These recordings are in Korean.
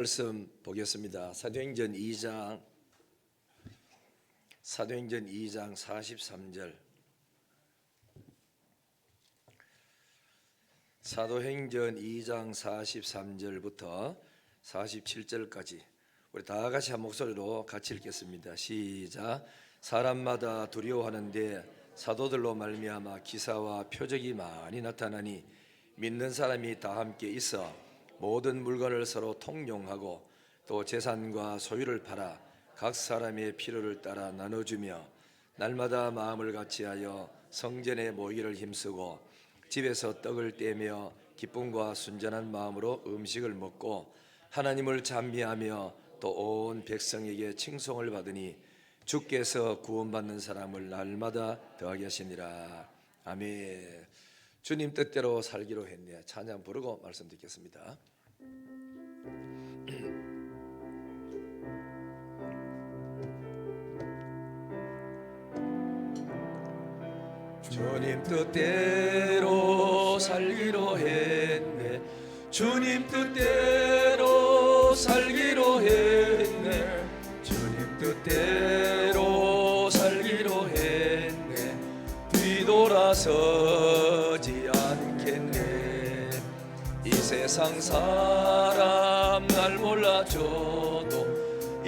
말씀 보겠습니다. 사도행전 2장 43절. 사도행전 2장 43절부터 47절까지 우리 다 같이 한 목소리로 같이 읽겠습니다. 시작. 사람마다 두려워하는데 사도들로 말미암아 기사와 표적이 많이 나타나니 믿는 사람이 다 함께 있어 모든 물건을 서로 통용하고 또 재산과 소유를 팔아 각 사람의 필요를 따라 나눠주며 날마다 마음을 같이하여 성전에 모이기를 힘쓰고 집에서 떡을 떼며 기쁨과 순전한 마음으로 음식을 먹고 하나님을 찬미하며 또 온 백성에게 칭송을 받으니 주께서 구원받는 사람을 날마다 더하게 하시니라. 아멘. 주님 뜻대로 살기로 했네. 찬양 부르고 말씀 듣겠습니다. 주님 뜻대로 살기로 했네. 주님 뜻대로 살기로 했네. 주님 뜻대로 살기로 했네. 뒤돌아서지 않겠네. 이 세상 사람 날 몰라줘도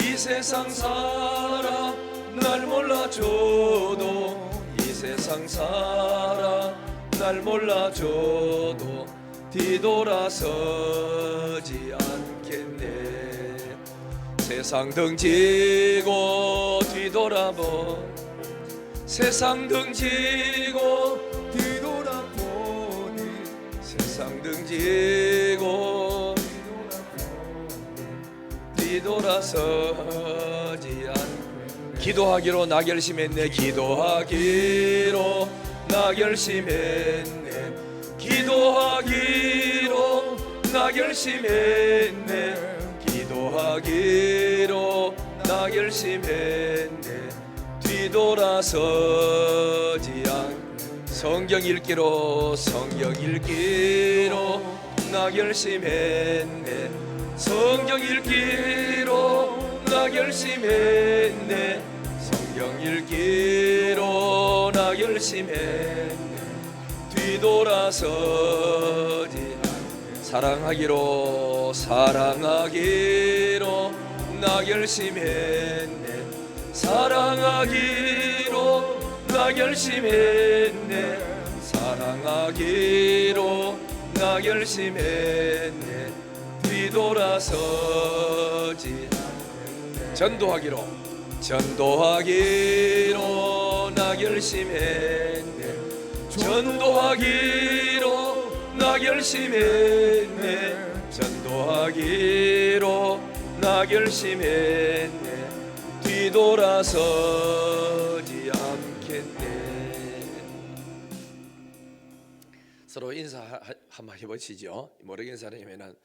이 세상 사람 날 몰라줘도 이 세상 사람 날 몰라줘도 뒤돌아서지 않겠네. 세상 등지고 뒤돌아보 세상 등지고 뒤돌아보니 세상 등지고 뒤돌아서지 않겠네. 기도하기로 나 결심했네. 기도하기로 나 결심했네. 기도하기로 나 결심했네. 기도하기로 나 결심했네. 뒤돌아서지 않. 성경 읽기로 나 결심했네. 성경 읽기로 나 결심했네. 성경 읽기로 나 결심했네. 뒤돌아서지 사랑하기로 나 결심했네. 사랑하기로 나 결심했네. 사랑하기로 나 결심했네. 뒤돌아서지 전도하기로 나 결심했네. 전도하기로 나 결심했네. 전도하기로 나 결심했네. 뒤돌아서지 않겠네. 서로 인사 한번 해보시죠. 모르겠는 사람이면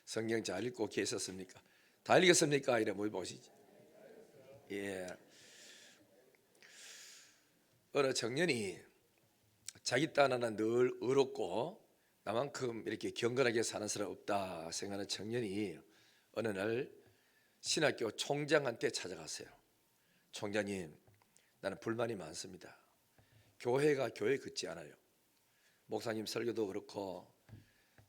성경 잘 읽고 계셨습니까? 다 읽었습니까? 이래 물어보시죠. 예. 어느 청년이 자기 딴 하나 늘 의롭고 나만큼 이렇게 경건하게 사는 사람 없다 생각하는 청년이 어느 날 신학교 총장한테 찾아갔어요. 총장님, 나는 불만이 많습니다. 교회가 교회 같지 않아요. 목사님 설교도 그렇고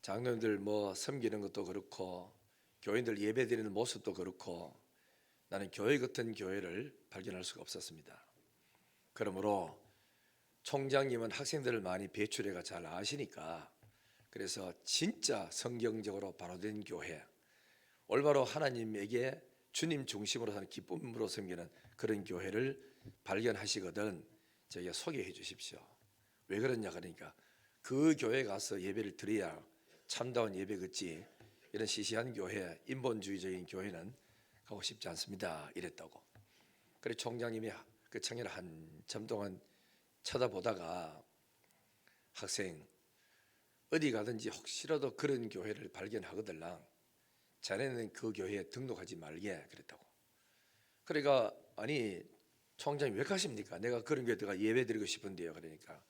장로님들 섬기는 것도 그렇고 교인들 예배드리는 모습도 그렇고 나는 교회 같은 교회를 발견할 수가 없었습니다. 그러므로 총장님은 학생들을 많이 배출해가 잘 아시니까 그래서 진짜 성경적으로 바로 된 교회, 올바로 하나님에게 주님 중심으로 사는 기쁨으로 섬기는 그런 교회를 발견하시거든 저에게 소개해 주십시오. 왜 그러냐 그러니까 그 교회 가서 예배를 드려야 참다운 예배 걷지 이런 시시한 교회, 인본주의적인 교회는 가고 싶지 않습니다 이랬다고. 그래 총장님이 그 청년을 한참 동안 쳐다보다가 학생 어디 가든지 혹시라도 그런 교회를 발견하거들랑 자네는 그 교회에 등록하지 말게 그랬다고. 그러니까 아니 총장님 왜 가십니까? 내가 그런 교회에 들어가 예배 드리고 싶은데요. 그러니까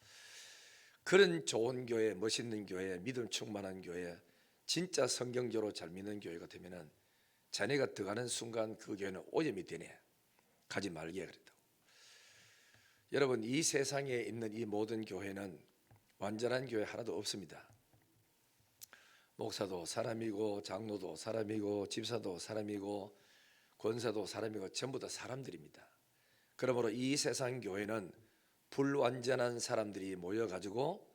그런 좋은 교회, 멋있는 교회, 믿음 충만한 교회, 진짜 성경적으로 잘 믿는 교회가 되면은 자네가 들어가는 순간 그 교회는 오염이 되네. 가지 말게 그랬다고. 여러분, 이 세상에 있는 이 모든 교회는 완전한 교회 하나도 없습니다. 목사도 사람이고, 장로도 사람이고, 집사도 사람이고, 권사도 사람이고, 전부 다 사람들입니다. 그러므로 이 세상 교회는 불완전한 사람들이 모여가지고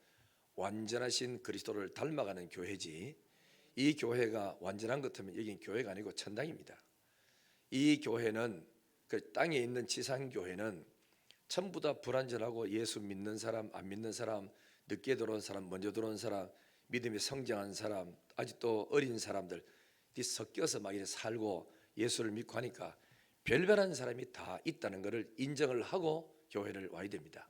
완전하신 그리스도를 닮아가는 교회지, 이 교회가 완전한 것 같으면 여긴 교회가 아니고 천당입니다. 이 교회는, 그 땅에 있는 지상교회는 전부 다 불완전하고 예수 믿는 사람, 안 믿는 사람, 늦게 들어온 사람, 먼저 들어온 사람, 믿음이 성장한 사람, 아직도 어린 사람들 섞여서 막 이렇게 살고 예수를 믿고 하니까 별별한 사람이 다 있다는 것을 인정을 하고 교회를 와야 됩니다.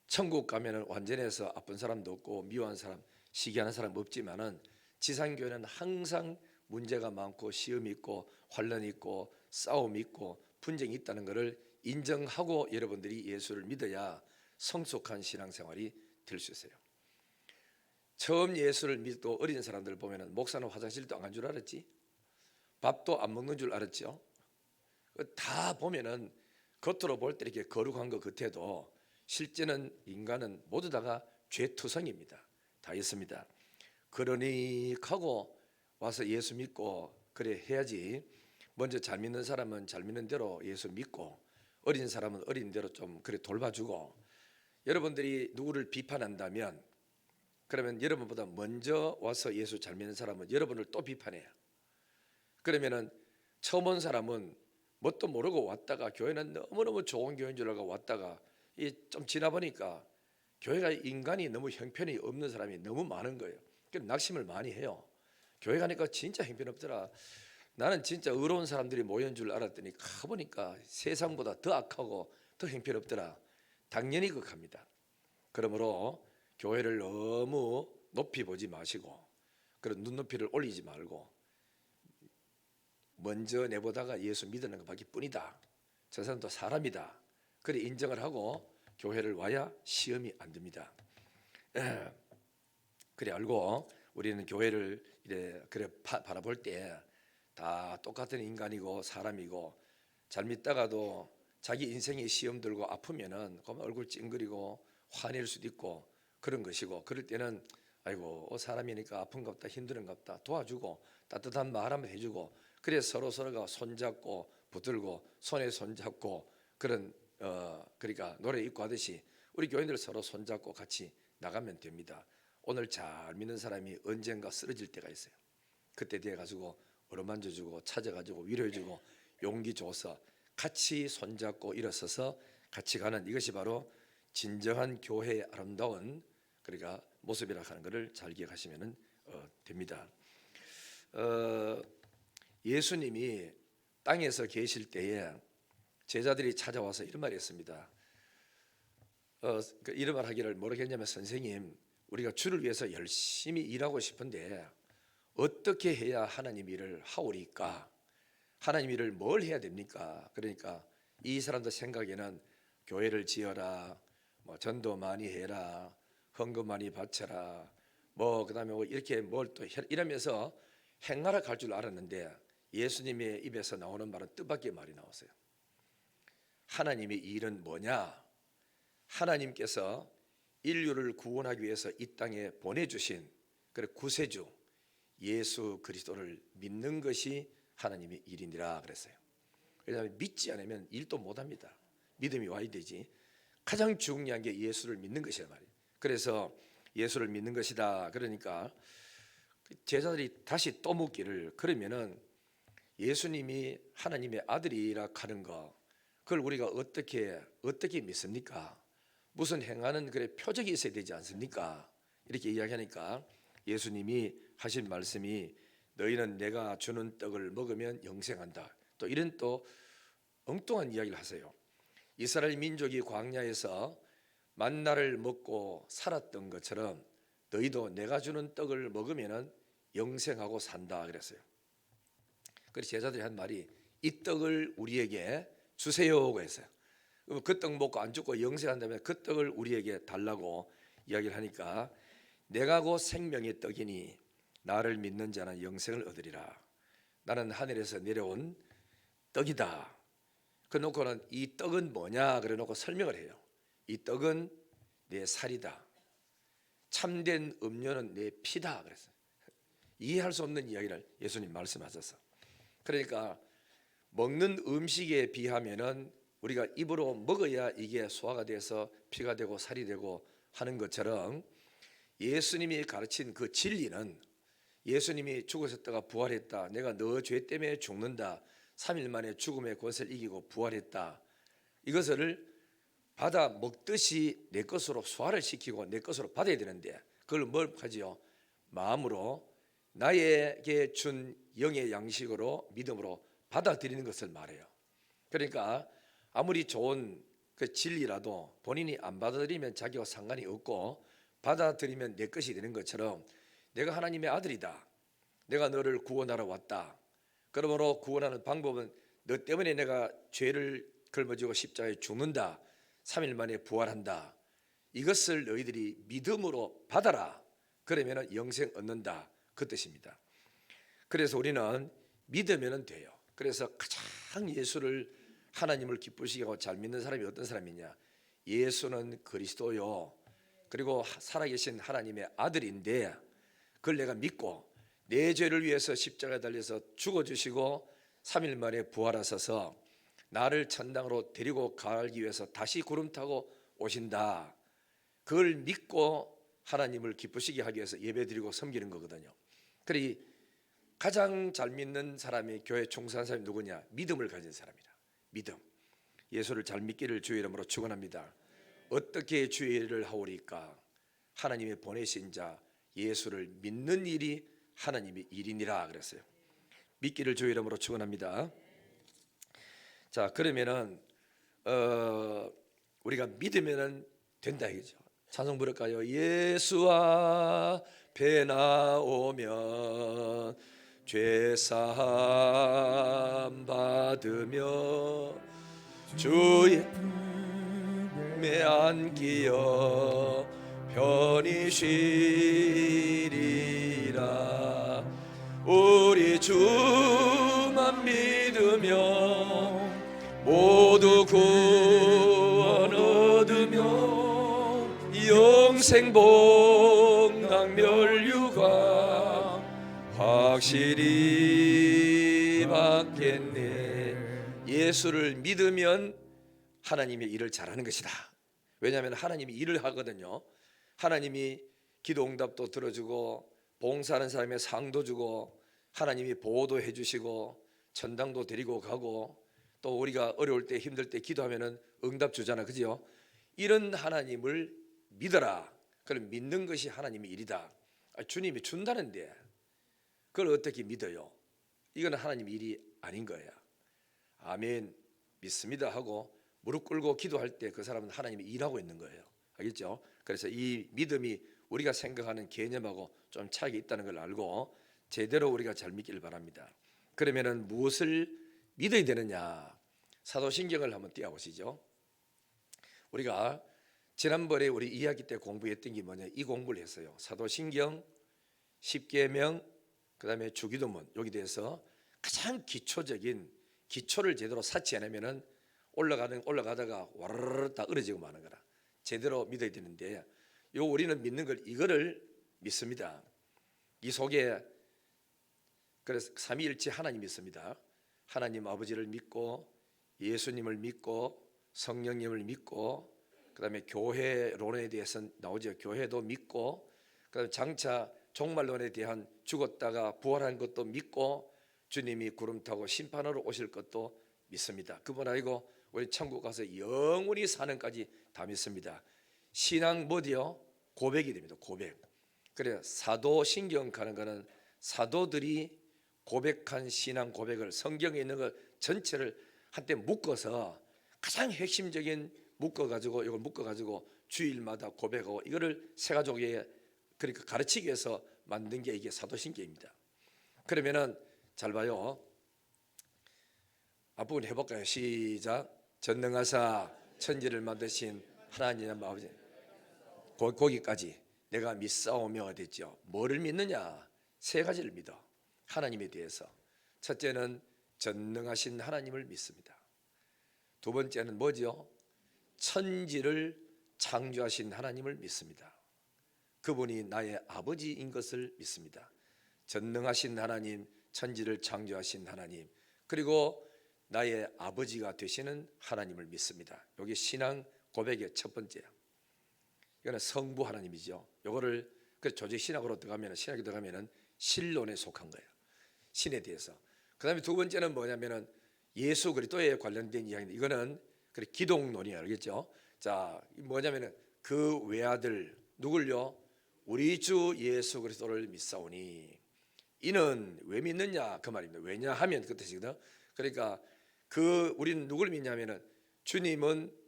천국 가면은 완전해서 아픈 사람도 없고 미워한 사람, 시기하는 사람 없지만은 지상교회는 항상 문제가 많고 시험이 있고 환란이 있고 싸움이 있고 분쟁이 있다는 것을 인정하고 여러분들이 예수를 믿어야 성숙한 신앙생활이 될 수 있어요. 처음 예수를 믿고 어린 사람들 보면은 목사는 화장실도 안 간 줄 알았지, 밥도 안 먹는 줄 알았죠. 다 보면은 겉으로 볼 때 이렇게 거룩한 것 같아도 실제는 인간은 모두 다가 죄투성입니다. 다 있습니다. 그러니하고 와서 예수 믿고 그래 해야지. 먼저 잘 믿는 사람은 잘 믿는 대로 예수 믿고, 어린 사람은 어린 대로 좀 그래 돌봐주고. 여러분들이 누구를 비판한다면 그러면 여러분보다 먼저 와서 예수 잘 믿는 사람은 여러분을 또 비판해요. 그러면은 처음 온 사람은 뭣도 모르고 왔다가 교회는 너무너무 좋은 교회인 줄 알고 왔다가 좀 지나 보니까 교회가 인간이 너무 형편이 없는 사람이 너무 많은 거예요. 그럼 낙심을 많이 해요. 교회 가니까 진짜 형편없더라. 나는 진짜 의로운 사람들이 모인 줄 알았더니 가보니까 세상보다 더 악하고 더 형편없더라. 당연히 그렇습니다. 그러므로 교회를 너무 높이 보지 마시고 그런 눈높이를 올리지 말고 먼저 내보다가 예수 믿는 것밖에 뿐이다. 저 사람도 사람이다. 그래 인정을 하고 교회를 와야 시험이 안 됩니다. 그래 알고 우리는 교회를 이래 그래 바라볼 때 다 똑같은 인간이고 사람이고, 잘 믿다가도 자기 인생에 시험 들고 아프면은 그만 얼굴 찡그리고 화낼 수도 있고 그런 것이고, 그럴 때는 아이고 사람이니까 아픈갑다 힘든갑다 도와주고 따뜻한 말 한번 해주고, 그래 서로가 손잡고 붙들고 손에 손잡고 그런 그러니까 노래 입고 하듯이 우리 교인들 서로 손잡고 같이 나가면 됩니다. 오늘 잘 믿는 사람이 언젠가 쓰러질 때가 있어요. 그때 돼 가지고 어루만져주고 찾아가지고 위로해주고 용기 줘서 같이 손잡고 일어서서 같이 가는, 이것이 바로 진정한 교회의 아름다운 그러니까 모습이라 하는 것을 잘 기억하시면 됩니다. 예수님이 땅에서 계실 때에 제자들이 찾아와서 이런 말을 했습니다. 이런 말 하기를 모르겠냐면, 선생님 우리가 주를 위해서 열심히 일하고 싶은데 어떻게 해야 하나님 일을 하오리까? 하나님 일을 뭘 해야 됩니까? 그러니까 이 사람들 생각에는 교회를 지어라, 뭐 전도 많이 해라, 헌금 많이 바쳐라, 뭐 그다음에 뭐 이렇게 뭘 또 이러면서 행하러 갈 줄 알았는데 예수님의 입에서 나오는 말은 뜻밖의 말이 나왔어요. 하나님의 일은 뭐냐? 하나님께서 인류를 구원하기 위해서 이 땅에 보내주신 그 구세주 예수 그리스도를 믿는 것이 하나님의 일이니라 그랬어요. 왜냐하면 믿지 않으면 일도 못합니다. 믿음이 와야 되지. 가장 중요한 게 예수를 믿는 것이란 말이에요. 그래서 예수를 믿는 것이다. 그러니까 제자들이 다시 또 묻기를, 그러면은 예수님이 하나님의 아들이라 하는 거, 그걸 우리가 어떻게 믿습니까? 무슨 행하는 그래 표적이 있어야 되지 않습니까? 이렇게 이야기하니까 예수님이 하신 말씀이 너희는 내가 주는 떡을 먹으면 영생한다. 또 이런 또 엉뚱한 이야기를 하세요. 이스라엘 민족이 광야에서 만나를 먹고 살았던 것처럼 너희도 내가 주는 떡을 먹으면 영생하고 산다 그랬어요. 그래서 제자들이 한 말이 이 떡을 우리에게 주세요고 했어요. 그 떡 먹고 안 죽고 영생한다면 그 떡을 우리에게 달라고 이야기를 하니까, 내가 곧 생명의 떡이니 나를 믿는 자는 영생을 얻으리라. 나는 하늘에서 내려온 떡이다. 그놓고는 이 떡은 뭐냐 그래 놓고 설명을 해요. 이 떡은 내 살이다. 참된 음료는 내 피다 그랬어요. 이해할 수 없는 이야기를 예수님 말씀하셔서. 그러니까 먹는 음식에 비하면은 우리가 입으로 먹어야 이게 소화가 돼서 피가 되고 살이 되고 하는 것처럼 예수님이 가르친 그 진리는, 예수님이 죽으셨다가 부활했다, 내가 너 죄 때문에 죽는다, 3일 만에 죽음의 권세를 이기고 부활했다, 이것을 받아 먹듯이 내 것으로 소화를 시키고 내 것으로 받아야 되는데, 그걸 뭘 하지요? 마음으로 나에게 준 영의 양식으로 믿음으로 받아들이는 것을 말해요. 그러니까 아무리 좋은 그 진리라도 본인이 안 받아들이면 자기와 상관이 없고, 받아들이면 내 것이 되는 것처럼 내가 하나님의 아들이다, 내가 너를 구원하러 왔다, 그러므로 구원하는 방법은 너 때문에 내가 죄를 걸머지고 십자가에 죽는다, 3일 만에 부활한다, 이것을 너희들이 믿음으로 받아라. 그러면 영생 얻는다, 그 뜻입니다. 그래서 우리는 믿으면 돼요. 그래서 가장 예수를, 하나님을 기쁘시게 하고 잘 믿는 사람이 어떤 사람이냐? 예수는 그리스도요, 그리고 살아계신 하나님의 아들인데, 그걸 내가 믿고 내 죄를 위해서 십자가에 달려서 죽어주시고 3일 만에 부활하셔서 나를 천당으로 데리고 가기 위해서 다시 구름 타고 오신다, 그걸 믿고 하나님을 기쁘시게 하기 위해서 예배드리고 섬기는 거거든요. 그래, 가장 잘 믿는 사람이, 교회 총사한 사람이 누구냐? 믿음을 가진 사람이라. 믿음. 예수를 잘 믿기를 주의 이름으로 축원합니다. 어떻게 주의 일을 하오리까? 하나님의 보내신 자 예수를 믿는 일이 하나님의 일이니라 그랬어요. 믿기를 주의 이름으로 축원합니다. 자, 그러면은 우리가 믿으면은 된다 이거죠. 찬송 부를까요? 예수 앞에 나오면 죄사함 받으며 주의 품에 안기어 편히 쉬리라. 우리 주만 믿으며 모두 구원 얻으며 영생 복락 멸류관 확실히 받겠네. 예수를 믿으면 하나님의 일을 잘하는 것이다. 왜냐하면 하나님이 일을 하거든요. 하나님이 기도 응답도 들어주고 봉사하는 사람의 상도 주고 하나님이 보호도 해주시고 천당도 데리고 가고 또 우리가 어려울 때 힘들 때 기도하면 응답 주잖아, 그죠? 이런 하나님을 믿어라. 그럼 믿는 것이 하나님의 일이다. 주님이 준다는데 그걸 어떻게 믿어요? 이건 하나님의 일이 아닌 거야. 아멘, 믿습니다 하고 무릎 꿇고 기도할 때 그 사람은 하나님이 일하고 있는 거예요. 알겠죠? 그래서 이 믿음이 우리가 생각하는 개념하고 좀 차이가 있다는 걸 알고 제대로 우리가 잘 믿기를 바랍니다. 그러면은 무엇을 믿어야 되느냐? 사도신경을 한번 띄워보시죠. 우리가 지난번에 우리 이야기 때 공부했던 게 뭐냐? 이 공부를 했어요. 사도신경, 십계명, 그 다음에 주기도문, 여기 대해서 가장 기초적인 기초를 제대로 쌓지 않으면은 올라가다가 와르르 다 으러지고 마는 거라. 제대로 믿어야 되는데 요 우리는 믿는 걸 이거를 믿습니다. 이 속에 그래서 삼위일체 하나님 믿습니다. 하나님 아버지를 믿고 예수님을 믿고 성령님을 믿고 그다음에 교회론에 대해서 나오죠. 교회도 믿고 그다음에 장차 종말론에 대한 죽었다가 부활한 것도 믿고 주님이 구름 타고 심판하러 오실 것도 믿습니다. 그분 아니고 우리 천국 가서 영원히 사는까지 다 믿습니다. 신앙 뭐디요? 고백이 됩니다. 고백. 그래 사도신경 가는 거는 사도들이 고백한 신앙 고백을 성경에 있는 것 전체를 한때 묶어서 가장 핵심적인 묶어가지고 이걸 묶어가지고 주일마다 고백하고 이거를 세 가족에 그러니까 가르치기 위해서 만든 게 이게 사도신경입니다. 그러면은 잘 봐요. 앞부분 해볼까요? 시작. 전능하사 천지를 만드신 하나님 아버지, 거기까지 내가 믿사오며 됐죠. 뭐를 믿느냐? 세 가지를 믿어. 하나님에 대해서 첫째는 전능하신 하나님을 믿습니다. 두 번째는 뭐죠? 천지를 창조하신 하나님을 믿습니다. 그분이 나의 아버지인 것을 믿습니다. 전능하신 하나님, 천지를 창조하신 하나님, 그리고 나의 아버지가 되시는 하나님을 믿습니다. 이게 신앙 고백의 첫 번째야. 이거는 성부 하나님이죠. 이거를 조직 신학으로 들어가면, 신학에 들어가면은 신론에 속한 거예요. 신에 대해서. 그다음에 두 번째는 뭐냐면은 예수 그리스도에 관련된 이야기인데, 이거는 기독론이에요. 알겠죠? 자, 뭐냐면은 그 외아들 누굴요? 우리 주 예수 그리스도를 믿사오니. 이는 왜 믿느냐 그 말입니다. 왜냐하면 그 뜻이거든. 그러니까 우리는 누굴 믿냐면은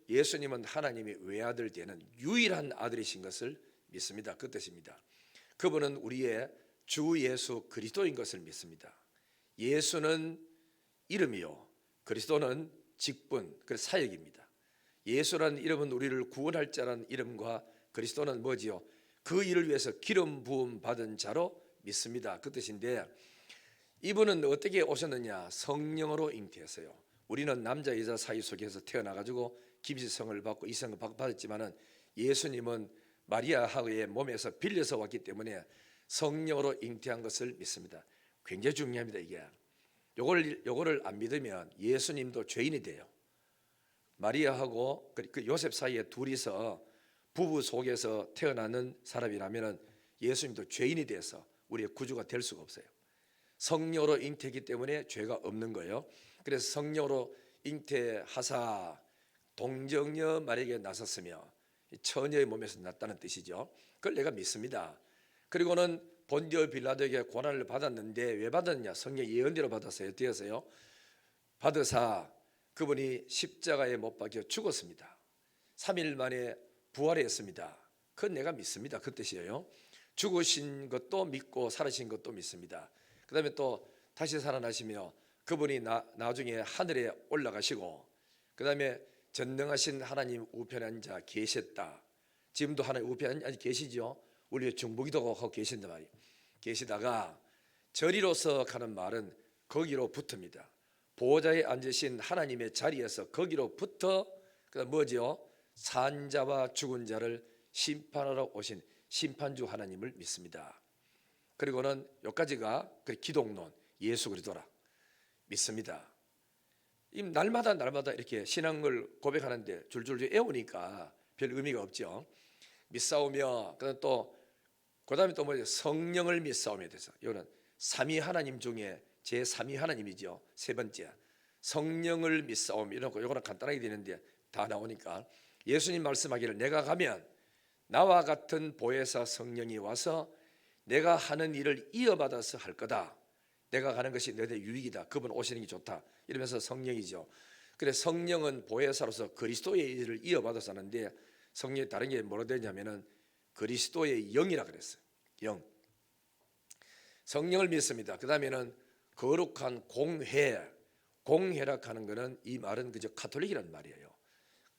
예수님은 하나님의 외아들 되는 유일한 아들이신 것을 믿습니다. 그 뜻입니다. 그분은 우리의 주 예수 그리스도인 것을 믿습니다. 예수는 이름이요, 그리스도는 직분, 그 사역입니다. 예수라는 이름은 우리를 구원할 자라는 이름과, 그리스도는 뭐지요? 그 일을 위해서 기름 부음 받은 자로 믿습니다. 그 뜻인데, 이분은 어떻게 오셨느냐? 성령으로 잉태했어요. 우리는 남자 여자 사이 속에서 태어나가지고 김씨성을 받고 이성을 받았지만은, 예수님은 마리아의 몸에서 빌려서 왔기 때문에 성령으로 잉태한 것을 믿습니다. 굉장히 중요합니다. 이게 요거를 안 믿으면 예수님도 죄인이 돼요. 마리아하고 그 요셉 사이에 둘이서 부부 속에서 태어나는 사람이라면 예수님도 죄인이 돼서 우리의 구주가 될 수가 없어요. 성령으로 잉태했기 때문에 죄가 없는 거예요. 그래서 성령으로 잉태하사 동정녀 마리아에게 나섰으며 처녀의 몸에서 났다는 뜻이죠. 그걸 내가 믿습니다. 그리고는 본디오 빌라도에게 고난을 받았는데 왜 받았냐? 성령 예언대로 받았어요. 되었어요. 받으사 그분이 십자가에 못 박혀 죽었습니다. 3일 만에 부활했습니다. 그건 내가 믿습니다. 그 뜻이에요. 죽으신 것도 믿고 살으신 것도 믿습니다. 그 다음에 또 다시 살아나시며 그분이 나중에 하늘에 올라가시고, 그 다음에 전능하신 하나님 우편에 앉아 계셨다. 지금도 하나님 우편에 앉아 계시죠. 우리 중보기도 하고 계신단 말이에요. 계시다가 저리로서 가는 말은 거기로 붙습니다. 보호자에 앉으신 하나님의 자리에서 거기로 붙어, 그다음 뭐죠? 산자와 죽은 자를 심판하러 오신 심판주 하나님을 믿습니다. 그리고는 여기까지가 기독론, 예수 그리스도라 믿습니다. 날마다 이렇게 신앙을 고백하는데 줄줄줄 외우니까 별 의미가 없죠. 믿사오며, 그다음에 또 뭐죠? 성령을 믿사오며 돼서, 이거는 삼위 하나님 중에 제 3위 하나님이죠. 세 번째 성령을 믿사오며, 이거는 간단하게 되는데 다 나오니까, 예수님 말씀하기를 내가 가면 나와 같은 보혜사 성령이 와서 내가 하는 일을 이어받아서 할 거다. 내가 가는 것이 너희들 유익이다. 그분 오시는 게 좋다. 이러면서 성령이죠. 그래서 성령은 보혜사로서 그리스도의 일을 이어받아서 하는데, 성령이 다른 게 뭐라 되냐면은 그리스도의 영이라 그랬어요. 영. 성령을 믿습니다. 그 다음에는 거룩한 공회라 하는 것은, 이 말은 그저 가톨릭이라는 말이에요.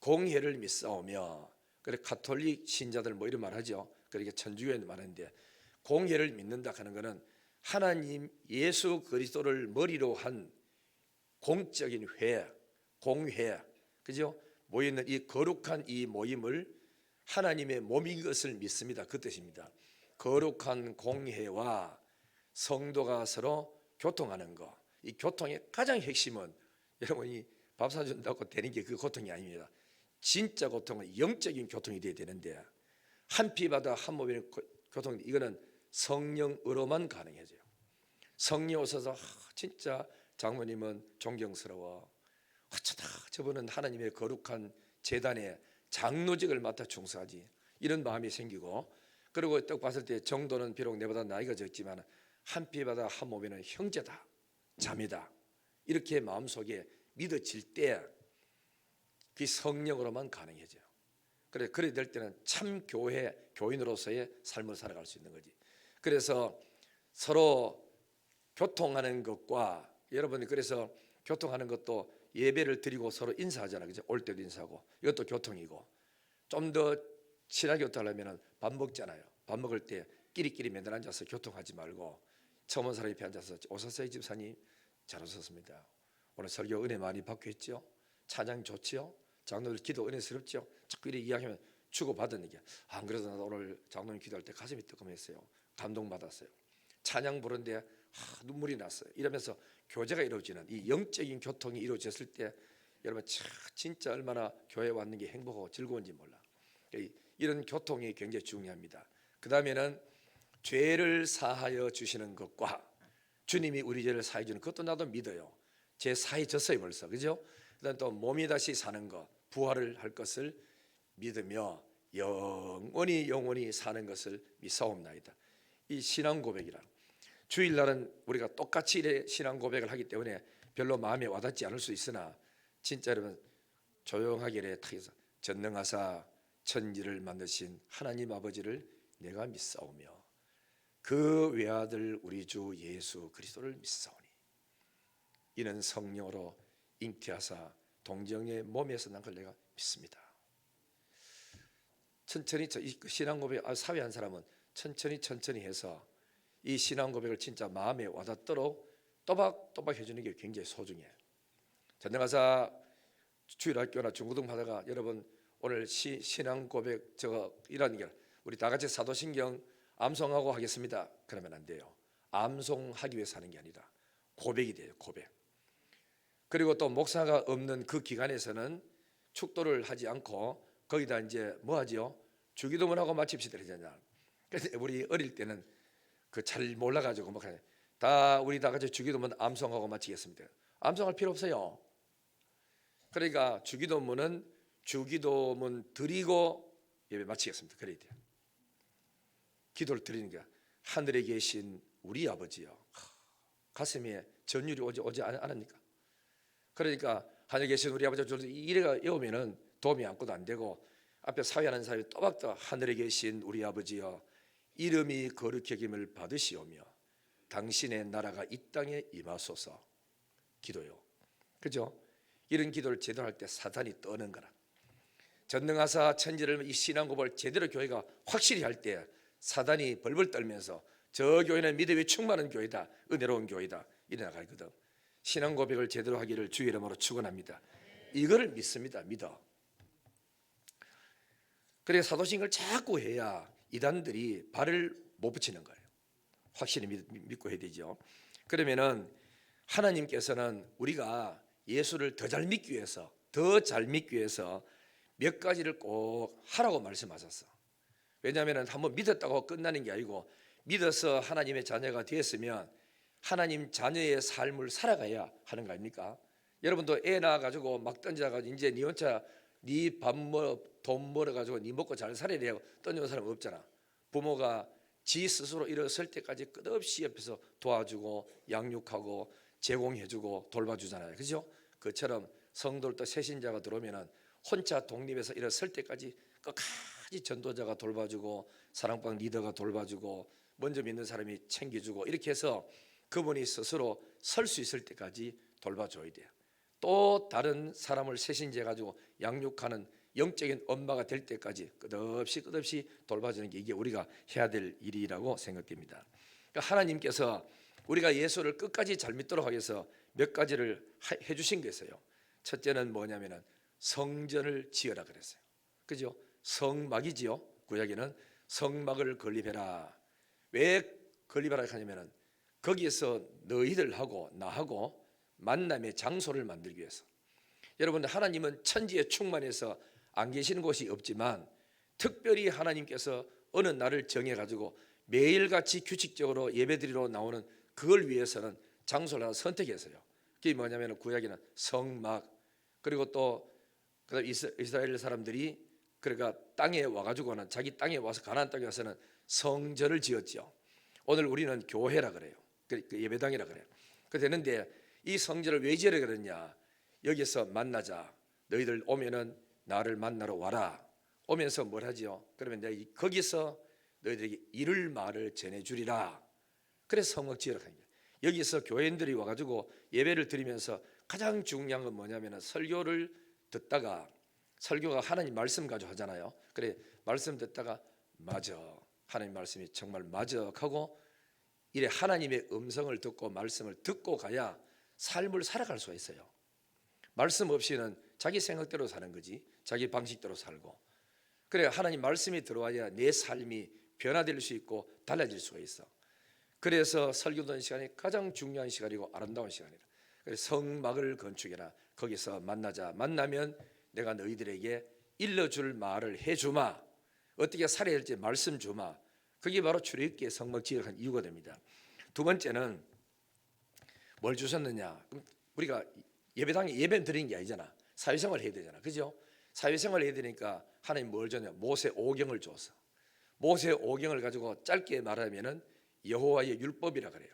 공회를 믿사오며, 그래 가톨릭 신자들 뭐 이런 말 하죠. 그러니까 천주교에 말하는데, 공회를 믿는다 하는 것은 하나님 예수 그리스도를 머리로 한 공적인 공회, 그죠? 모이는 이 거룩한 이 모임을 하나님의 몸인 것을 믿습니다. 그 뜻입니다. 거룩한 공회와 성도가 서로 교통하는 것, 이 교통의 가장 핵심은, 여러분이 밥 사준다고 되는 게 그 고통이 아닙니다. 진짜 고통은 영적인 교통이 되어야 되는데, 한 피바다 한 몸의 교통, 이거는 성령으로만 가능해져요. 성령 오셔서 진짜 장모님은 존경스러워, 어쩌다 저분은 하나님의 거룩한 제단에 장로직을 맡아 충성하지, 이런 마음이 생기고, 그리고 딱 봤을 때 정도는 비록 내보다 나이가 적지만 한 피바다 한 몸에는 형제다, 자매다, 이렇게 마음속에 믿어질 때 그 성령으로만 가능해져요. 그래 될 때는 참 교인으로서의 삶을 살아갈 수 있는 거지. 그래서 서로 교통하는 것과, 여러분이 그래서 교통하는 것도 예배를 드리고 서로 인사하잖아요. 그죠? 올 때도 인사하고, 이것도 교통이고, 좀 더 친하게 교통하려면 밥 먹잖아요. 밥 먹을 때 끼리끼리 맨날 앉아서 교통하지 말고, 처음 온 사람 옆에 앉아서 오셨어요 집사님, 잘 오셨습니다. 오늘 설교 은혜 많이 받고 있죠. 찬양 좋지요. 장로들 기도 은혜스럽죠. 자꾸 이렇게 이야기하면 주고받은 얘기야. 안 그래도 나도 오늘 장로님 기도할 때 가슴이 뜨끔했어요. 감동받았어요. 찬양 부르는데 눈물이 났어요. 이러면서 교제가 이루어지는 이 영적인 교통이 이루어졌을 때 여러분 진짜 얼마나 교회에 왔는 게 행복하고 즐거운지 몰라. 이런 교통이 굉장히 중요합니다. 그 다음에는 죄를 사하여 주시는 것과 주님이 우리 죄를 사해 주는 것도 나도 믿어요. 죄 사해졌어요 벌써, 그죠? 그다음 또 몸이 다시 사는 것, 부활을 할 것을 믿으며 영원히 사는 것을 믿사옵나이다. 이 신앙 고백이라. 주일날은 우리가 똑같이 이래 신앙 고백을 하기 때문에 별로 마음에 와닿지 않을 수 있으나 진짜 여러분 조용하게 이래 탁해서 전능하사 천지를 만드신 하나님 아버지를 내가 믿사오며 그 외아들 우리 주 예수 그리스도를 믿사오니 이는 성령으로 잉태하사 동정의 몸에서 난 걸 내가 믿습니다. 천천히 이 신앙 고백 사회한 사람은 천천히 해서 이 신앙 고백을 진짜 마음에 와닿도록 또박또박 해주는 게 굉장히 소중해요. 전능하사 주일학교나 중고등 하다가 여러분 오늘 신앙 고백 저거 이라는 게 우리 다 같이 사도신경 암송하고 하겠습니다. 그러면 안 돼요. 암송하기 위해서 하는 게 아니라 고백이 돼요. 고백. 그리고 또 목사가 없는 그 기간에서는 축도를 하지 않고 거기다 이제 뭐 하죠? 주기도문 하고 마칩시다 그러잖아. 그래서 우리 어릴 때는 그 잘 몰라가지고 뭐 우리 다 같이 주기도문 암송하고 마치겠습니다. 암송할 필요 없어요. 그러니까 주기도문은 주기도문 드리고 예배 마치겠습니다. 그래야 돼요. 기도를 드리는 게 하늘에 계신 우리 아버지요. 가슴에 전율이 오지 않습니까? 그러니까 하늘에 계신 우리 아버지 이래가 외우면은 도움이 아무것도 안 되고 앞에 사회하는 사람이 또박또박 하늘에 계신 우리 아버지여 이름이 거룩히 여김을 받으시오며 당신의 나라가 이 땅에 임하소서 기도요. 그죠? 이런 기도를 제대로 할 때 사단이 떠는 거라. 전능하사 천지를 이 신앙 고백을 제대로 교회가 확실히 할 때 사단이 벌벌 떨면서 저 교회는 믿음이 충만한 교회다, 은혜로운 교회다 이래 나가거든. 신앙 고백을 제대로 하기를 주의 이름으로 축원합니다. 이거를 믿습니다. 믿어. 그래 사도신경을 자꾸 해야 이단들이 발을 못 붙이는 거예요. 확실히 믿고 해야 되죠. 그러면은 하나님께서는 우리가 예수를 더 잘 믿기 위해서 몇 가지를 꼭 하라고 말씀하셨어. 왜냐하면 한번 믿었다고 끝나는 게 아니고 믿어서 하나님의 자녀가 되었으면 하나님 자녀의 삶을 살아가야 하는 거 아닙니까? 여러분도 애 낳아가지고 막 던져가지고 이제 니 혼자 니 돈 벌어가지고 니 먹고 잘 살아야 되고 던져온 사람 없잖아. 부모가 지 스스로 일어설 때까지 끝없이 옆에서 도와주고 양육하고 제공해주고 돌봐주잖아요. 그죠? 그처럼 성도들 또 새신자가 들어오면은 혼자 독립해서 일어설 때까지 끝까지 전도자가 돌봐주고 사랑방 리더가 돌봐주고 먼저 믿는 사람이 챙겨주고 이렇게 해서 그분이 스스로 설 수 있을 때까지 돌봐줘야 돼요. 또 다른 사람을 새신자 가지고 양육하는 영적인 엄마가 될 때까지 끝없이 돌봐주는 게 이게 우리가 해야 될 일이라고 생각됩니다. 그러니까 하나님께서 우리가 예수를 끝까지 잘 믿도록 하기 위해서 몇 가지를 해주신 게 있어요. 첫째는 뭐냐면은 성전을 지어라 그랬어요. 그죠? 성막이지요. 구약에는 성막을 건립해라. 왜 건립하라 하냐면은 거기에서 너희들하고 나하고 만남의 장소를 만들기 위해서. 여러분 하나님은 천지에 충만해서 안 계시는 곳이 없지만 특별히 하나님께서 어느 날을 정해가지고 매일같이 규칙적으로 예배드리러 나오는 그걸 위해서는 장소를 하나 선택했어요. 그게 뭐냐면 구약에는 성막 그리고 또 이스라엘 사람들이 그러니까 땅에 와가지고는 자기 땅에 와서 가나안 땅에 와서는 성전을 지었죠. 오늘 우리는 교회라 그래요. 예배당이라 그래요. 그 되는데 이 성전을 왜 지으려 그러냐? 여기서 만나자. 너희들 오면은 나를 만나러 와라. 오면서 뭘 하지요? 그러면 내가 거기서 너희들에게 이를 말을 전해주리라. 그래서 성막 지으라 하는 거예요. 여기서 교인들이 와가지고 예배를 드리면서 가장 중요한 건 뭐냐면 설교를 듣다가 설교가 하나님 말씀 가지고 하잖아요. 그래 말씀 듣다가 맞아 하나님 말씀이 정말 맞아 하고 이래 하나님의 음성을 듣고 말씀을 듣고 가야 삶을 살아갈 수가 있어요. 말씀 없이는 자기 생각대로 사는 거지, 자기 방식대로 살고. 그래 하나님 말씀이 들어와야 내 삶이 변화될 수 있고 달라질 수가 있어. 그래서 설교 듣는 시간이 가장 중요한 시간이고 아름다운 시간이다. 그래서 성막을 건축해라. 거기서 만나자. 만나면 내가 너희들에게 일러줄 말을 해주마. 어떻게 살아야 할지 말씀 주마. 그게 바로 출애굽기의 성막 지역한 이유가 됩니다. 두 번째는 뭘 주셨느냐? 우리가 예배당에 예배 드리는 게 아니잖아. 사회생활 해야 되잖아. 그죠? 사회생활 해야 되니까 하나님 뭘 줬냐? 모세 오경을 줬어. 모세 오경을 가지고 짧게 말하면은 여호와의 율법이라 그래요.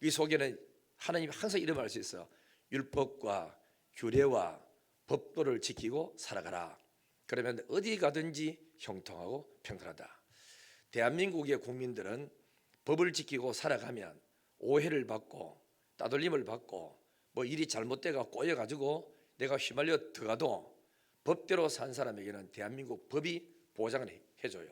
이 속에는 하나님이 항상 이런 말할 수 있어. 율법과 규례와 법도를 지키고 살아가라. 그러면 어디 가든지 형통하고 평탄하다. 대한민국의 국민들은 법을 지키고 살아가면 오해를 받고 따돌림을 받고 뭐 일이 잘못돼가 꼬여가지고 내가 휘말려 들어가도 법대로 산 사람에게는 대한민국 법이 보장을 해줘요.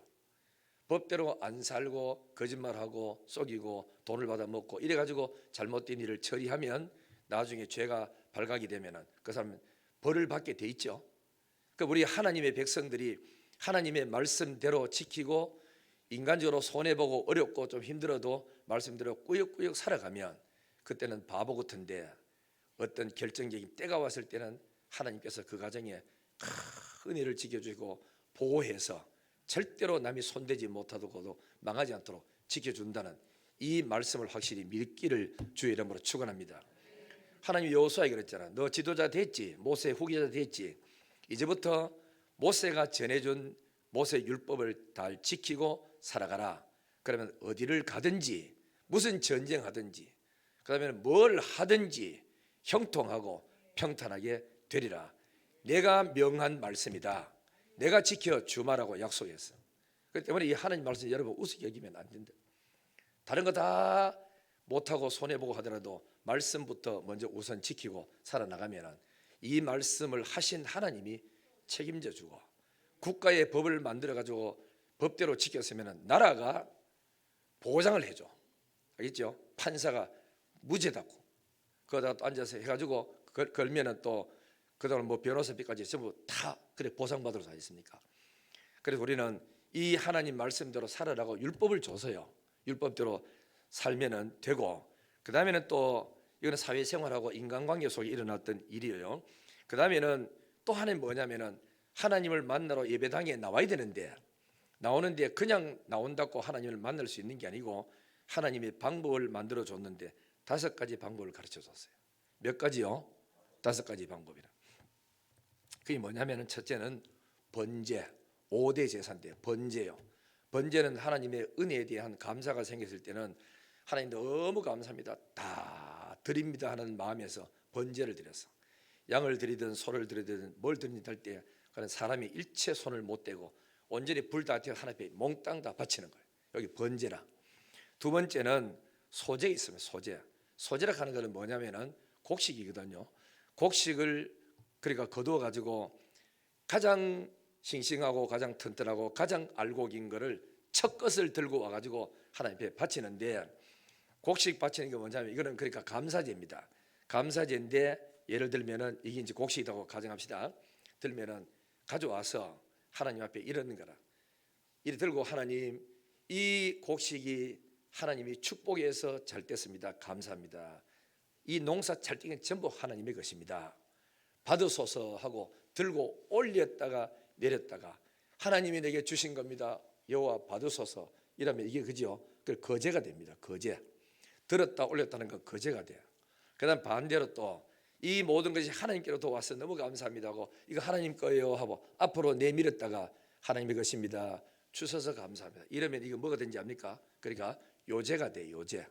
법대로 안 살고 거짓말하고 속이고 돈을 받아 먹고 이래가지고 잘못된 일을 처리하면 나중에 죄가 발각이 되면은 그 사람은 벌을 받게 돼 있죠. 그러니까 우리 하나님의 백성들이 하나님의 말씀대로 지키고 인간적으로 손해보고 어렵고 좀 힘들어도 말씀대로 꾸역꾸역 살아가면 그때는 바보 같은데 어떤 결정적인 때가 왔을 때는 하나님께서 그 가정에 큰 은혜를 지켜주고 보호해서 절대로 남이 손대지 못하고도 망하지 않도록 지켜준다는 이 말씀을 확실히 믿기를 주의 이름으로 축원합니다. 하나님 여호수아에게 그랬잖아. 너 지도자 됐지, 모세 후계자 됐지. 이제부터 모세가 전해준 모세 율법을 잘 지키고 살아가라. 그러면 어디를 가든지 무슨 전쟁하든지 그다음에 뭘 하든지 형통하고 평탄하게 되리라. 내가 명한 말씀이다. 내가 지켜 주마라고 약속했어. 그렇기 때문에 이 하나님 말씀 여러분 우습게 여기면 안 된다. 다른 거 다 못하고 손해보고 하더라도 말씀부터 먼저 우선 지키고 살아나가면 이 말씀을 하신 하나님이 책임져 주고 국가의 법을 만들어 가지고 법대로 지켰으면 나라가 보장을 해줘. 알겠죠? 판사가 무죄다고 거기다가 또 앉아서 해가지고 걸면은 또 그동안 뭐 변호사비까지 전부 다 그래 보상받으러 다녔습니까? 그래서 우리는 이 하나님 말씀대로 살아라고 율법을 줘서요. 율법대로 살면은 되고 그 다음에는 또 이거는 사회생활하고 인간관계 속에 일어났던 일이에요. 그 다음에는 또 하나는 뭐냐면은 하나님을 만나러 예배당에 나와야 되는데 나오는데 그냥 나온다고 하나님을 만날 수 있는 게 아니고 하나님의 방법을 만들어 줬는데 5가지 방법을 가르쳐 줬어요. 몇 가지요? 5가지 방법이라. 그게 뭐냐면은 첫째는 번제, 5대 제사인데 번제요. 번제는 하나님의 은혜에 대한 감사가 생겼을 때는 하나님 너무 감사합니다. 다 드립니다 하는 마음에서 번제를 드렸어. 양을 드리든 소를 드리든 뭘 드리든 할 때 그런 사람이 일체 손을 못 대고 온전히 불 다 튀어 하나님 앞에 몽땅 다 바치는 거예요. 여기 번제라. 두 번째는 소제 있으면 소제. 소제라 하는 것은 뭐냐면은 곡식이거든요. 곡식을 그러니까 거두어 가지고 가장 싱싱하고 가장 튼튼하고 가장 알곡인 거를 첫 것을 들고 와 가지고 하나님 앞에 바치는데 곡식 바치는 게 뭐냐면 이거는 그러니까 감사제입니다. 감사제인데 예를 들면은 이게 이제 곡식이라고 가정합시다. 들면은 가져와서 하나님 앞에 이러는 거라. 이리 들고 하나님 이 곡식이 하나님이 축복해서 잘 됐습니다. 감사합니다. 이 농사 잘 된 게 전부 하나님의 것입니다. 받으소서 하고 들고 올렸다가 내렸다가 하나님이 내게 주신 겁니다. 여호와 받으소서 이러면 이게 그죠? 그 거제가 됩니다. 거제. 들었다 올렸다는 건 거제가 돼요. 그다음 반대로 또 이 모든 것이 하나님께로도 와서 너무 감사합니다 하고 이거 하나님 거예요 하고 앞으로 내밀었다가 하나님의 것입니다. 주셔서 감사합니다. 이러면 이거 뭐가 된지 압니까? 그러니까 요제가 돼. 요제.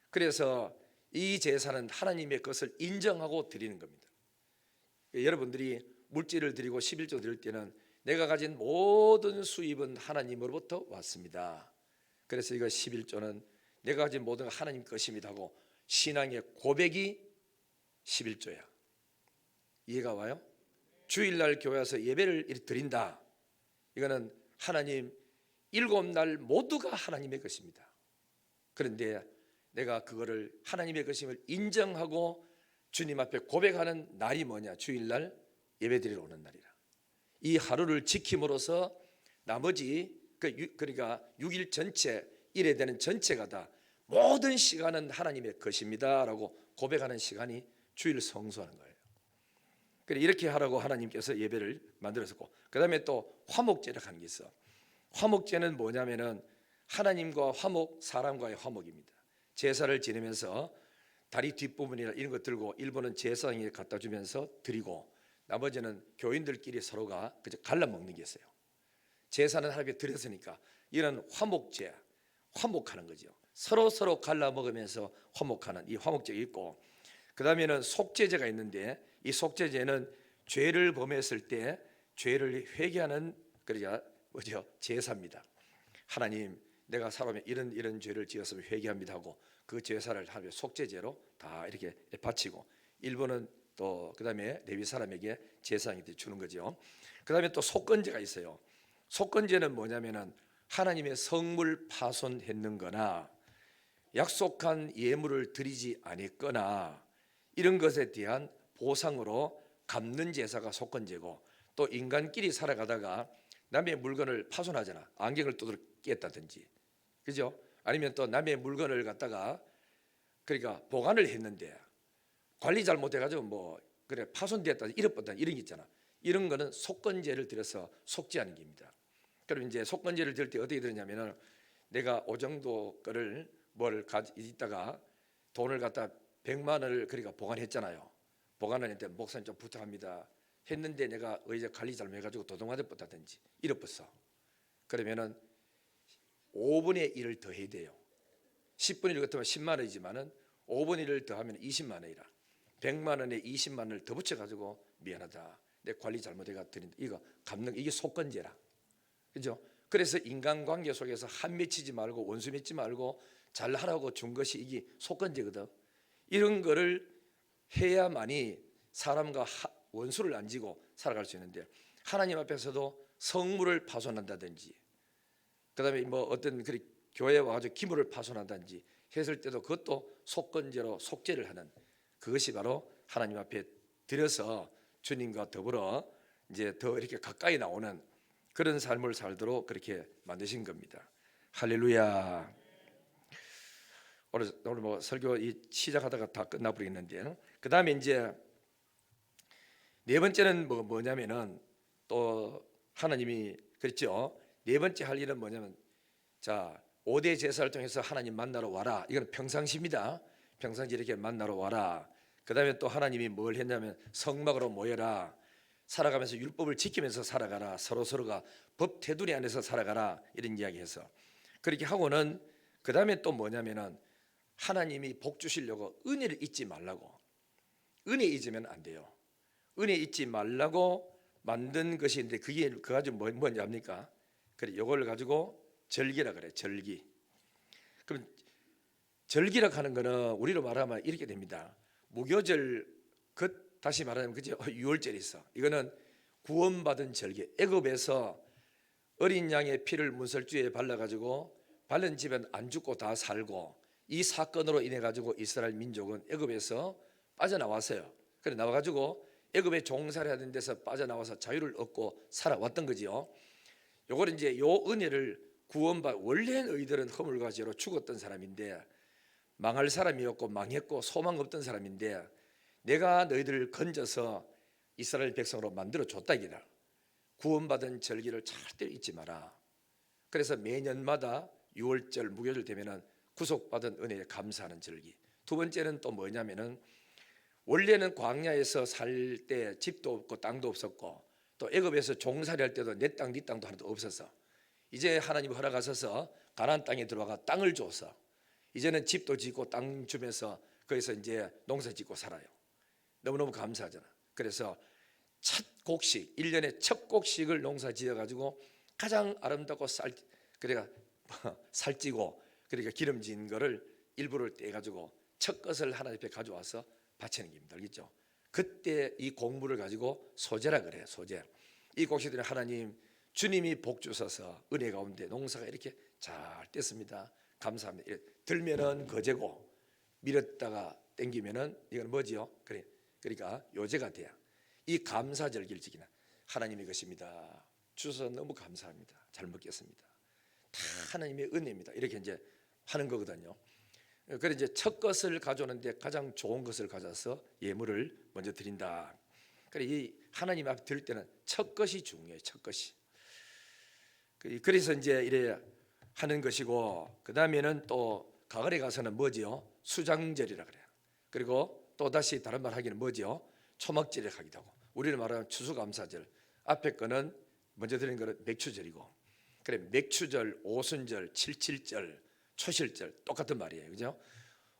그래서 이 제사는 하나님의 것을 인정하고 드리는 겁니다. 여러분들이 물질을 드리고 11조 드릴 때는 내가 가진 모든 수입은 하나님으로부터 왔습니다. 그래서 이거 11조는 내가 가진 모든 하나님 것입니다 하고 신앙의 고백이 11조야. 이해가 와요? 주일날 교회 와서 예배를 드린다. 이거는 하나님 7날 모두가 하나님의 것입니다. 그런데 내가 그거를 하나님의 것임을 인정하고 주님 앞에 고백하는 날이 뭐냐? 주일날 예배드리러 오는 날이라. 이 하루를 지킴으로써 나머지 그러니까 6일 전체, 일에 되는 전체가 다 모든 시간은 하나님의 것입니다라고 고백하는 시간이 주일 성수하는 거예요. 그래 이렇게 하라고 하나님께서 예배를 만들었었고, 그 다음에 또 화목제를 하는 게 있어. 화목제는 뭐냐면은 하나님과 화목, 사람과의 화목입니다. 제사를 지내면서 다리 뒷부분이나 이런 거 들고 일부는 제사장에 갖다 주면서 드리고, 나머지는 교인들끼리 서로가 그저 갈라 먹는 게 있어요. 제사는 하나님께 드렸으니까 이런 화목제, 화목하는 거죠. 서로 갈라 먹으면서 화목하는 이 화목제가 있고, 그 다음에는 속죄제가 있는데, 이 속죄제는 죄를 범했을 때 죄를 회개하는 그러자 뭐죠? 제사입니다. 하나님, 내가 살아오면 이런 죄를 지었으면 회개합니다 하고 그 제사를 하나님의 속죄제로 다 이렇게 바치고, 일부는 또 그 다음에 레위 사람에게 제사장한테 주는 거죠. 그 다음에 또 속건제가 있어요. 속건제는 뭐냐면은 하나님의 성물 파손했는 거나 약속한 예물을 드리지 않았거나 이런 것에 대한 보상으로 갚는 제사가 속건제고, 또 인간끼리 살아가다가 남의 물건을 파손하잖아. 안경을 두드려 깼다든지, 그죠? 아니면 또 남의 물건을 갖다가 그러니까 보관을 했는데 관리 잘못해가지고 뭐 그래 파손됐다, 잃어버렸다 이런 게 있잖아. 이런 거는 속건제를 들여서 속죄하는 겁니다. 그럼 이제 속건제를 들 때 어떻게 들었냐면은 내가 오 정도 거를 뭘 있다가 돈을 갖다 100만 원을 그러니까 보관했잖아요. 보관을 했는데 목사님 좀 부탁합니다 했는데 내가 의자 관리 잘못해가지고 도둑맞았다든지 잃어버렸어. 그러면은 5분의 1을 더 해야 돼요. 10분의 1 같으면 10만 원이지만은 5분의 1을 더하면 20만 원이라 100만 원에 20만 원을 더 붙여가지고 미안하다, 내 관리 잘못해가 드린다, 이거 갚는 이게 속건제라, 그죠? 그래서 인간관계 속에서 한 맺히지 말고 원수 맺지 말고 잘하라고 준 것이 이게 속건제거든. 이런 거를 해야만이 사람과 원수를 안 지고 살아갈 수 있는데, 하나님 앞에서도 성물을 파손한다든지, 그 다음에 뭐 어떤 교회에 와가지고 기물을 파손한다든지 했을 때도 그것도 속건제로 속죄를 하는, 그것이 바로 하나님 앞에 드려서 주님과 더불어 이제 더 이렇게 가까이 나오는 그런 삶을 살도록 그렇게 만드신 겁니다. 할렐루야. 오늘 뭐 설교 시작하다가 다 끝나버리겠는데, 그 다음에 이제 네 번째는 뭐냐면은 또 하나님이 그랬죠. 네 번째 할 일은 뭐냐면, 자 5대 제사를 통해서 하나님 만나러 와라. 이건 평상시입니다. 평상시 이렇게 만나러 와라. 그 다음에 또 하나님이 뭘 했냐면 성막으로 모여라. 살아가면서 율법을 지키면서 살아가라. 서로가 법 테두리 안에서 살아가라. 이런 이야기해서 그렇게 하고는, 그 다음에 또 뭐냐면은 하나님이 복 주시려고 은혜를 잊지 말라고. 은혜 잊으면 안 돼요. 은혜 잊지 말라고 만든 것이 있는데 그게 그 가지고 뭔지 압니까? 그래, 이걸 가지고 절기라 그래. 절기. 그럼 절기라 하는 거는 우리로 말하면 이렇게 됩니다. 무교절, 다시 말하면 그죠? 유월절이 있어. 이거는 구원받은 절기. 애굽에서 어린 양의 피를 문설주에 발라가지고 바른 집은 안 죽고 다 살고, 이 사건으로 인해 가지고 이스라엘 민족은 애굽에서 빠져나왔어요. 그래 나와가지고 애굽에 종살이 하던 데서 빠져나와서 자유를 얻고 살아왔던 거지요. 요걸 이제 요 은혜를 원래는 의들은 허물과 죄로 죽었던 사람인데 망할 사람이었고 망했고 소망 없던 사람인데 내가 너희들을 건져서 이스라엘 백성으로 만들어 줬다 이기다. 구원받은 절기를 절대로 잊지 마라. 그래서 매년마다 6월절 무교절 되면은 구속받은 은혜에 감사하는 절기. 두 번째는 또 뭐냐면은 원래는 광야에서 살 때 집도 없고 땅도 없었고 또 애굽에서 종살이 할 때도 내 땅 네 땅도 하나도 없었어. 이제 하나님 허락하셔서 가나안 땅에 들어가 땅을 줬어. 이제는 집도 짓고 땅 주면서 거기서 이제 농사 짓고 살아요. 너무너무 감사하잖아. 그래서 첫 곡식, 1년에 첫 곡식을 농사 지어가지고 가장 아름답고 살찌고 그러니까 기름진 거를 일부를 떼가지고 첫 것을 하나님 앞에 가져와서 바치는 겁니다. 알겠죠? 그때 이 곡물을 가지고 소재라 그래요. 소재. 이 곡식들은 하나님 주님이 복 주셔서 은혜 가운데 농사가 이렇게 잘 됐습니다. 감사합니다. 들면은 거제고 밀었다가 땡기면은 이건 뭐지요? 그러니까 요제가 돼야 이 감사절기를 지키는 하나님의 것입니다. 주셔서 너무 감사합니다. 잘 먹겠습니다. 다 하나님의 은혜입니다. 이렇게 이제 하는 거거든요. 그래서 이제 첫 것을 가져오는데 가장 좋은 것을 가져서 예물을 먼저 드린다. 그래 이 하나님 앞에 드릴 때는 첫 것이 중요해요. 첫 것이. 그래서 이제 이래 하는 것이고, 그 다음에는 또 가을에 가서는 뭐지요? 수장절이라 그래요. 그리고 또 다시 다른 말 하기는 뭐지요? 초막절에 가기도 하고, 우리는 말하는 추수감사절. 앞에 거는 먼저 드리는 거는 맥추절이고, 그래 맥추절, 오순절, 칠칠절, 초실절 똑같은 말이에요. 그죠?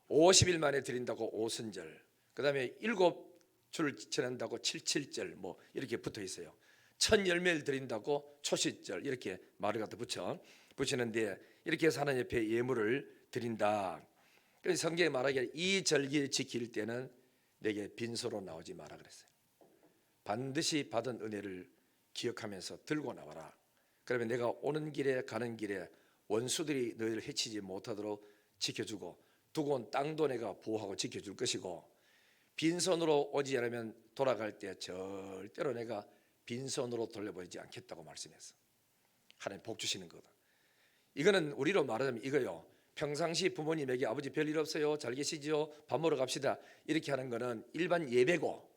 50일 만에 드린다고 오순절, 그 다음에 7줄 지낸다고 칠칠절, 뭐 이렇게 붙어 있어요. 천 열매를 드린다고 초실절, 이렇게 말을 갖다 붙이는데, 이렇게 해서 하나님 옆에 예물을 드린다. 그래서 성경에 말하기를 이 절기를 지킬 때는 내게 빈소로 나오지 마라 그랬어요. 반드시 받은 은혜를 기억하면서 들고 나와라. 그러면 내가 오는 길에 가는 길에 원수들이 너희를 해치지 못하도록 지켜주고, 두고 온 땅도 내가 보호하고 지켜줄 것이고, 빈손으로 오지 않으면 돌아갈 때 절대로 내가 빈손으로 돌려보내지 않겠다고 말씀했어. 하나님 복 주시는 거다. 이거는 우리로 말하자면 이거요, 평상시 부모님에게 아버지 별일 없어요, 잘 계시죠, 밥 먹으러 갑시다, 이렇게 하는 거는 일반 예배고,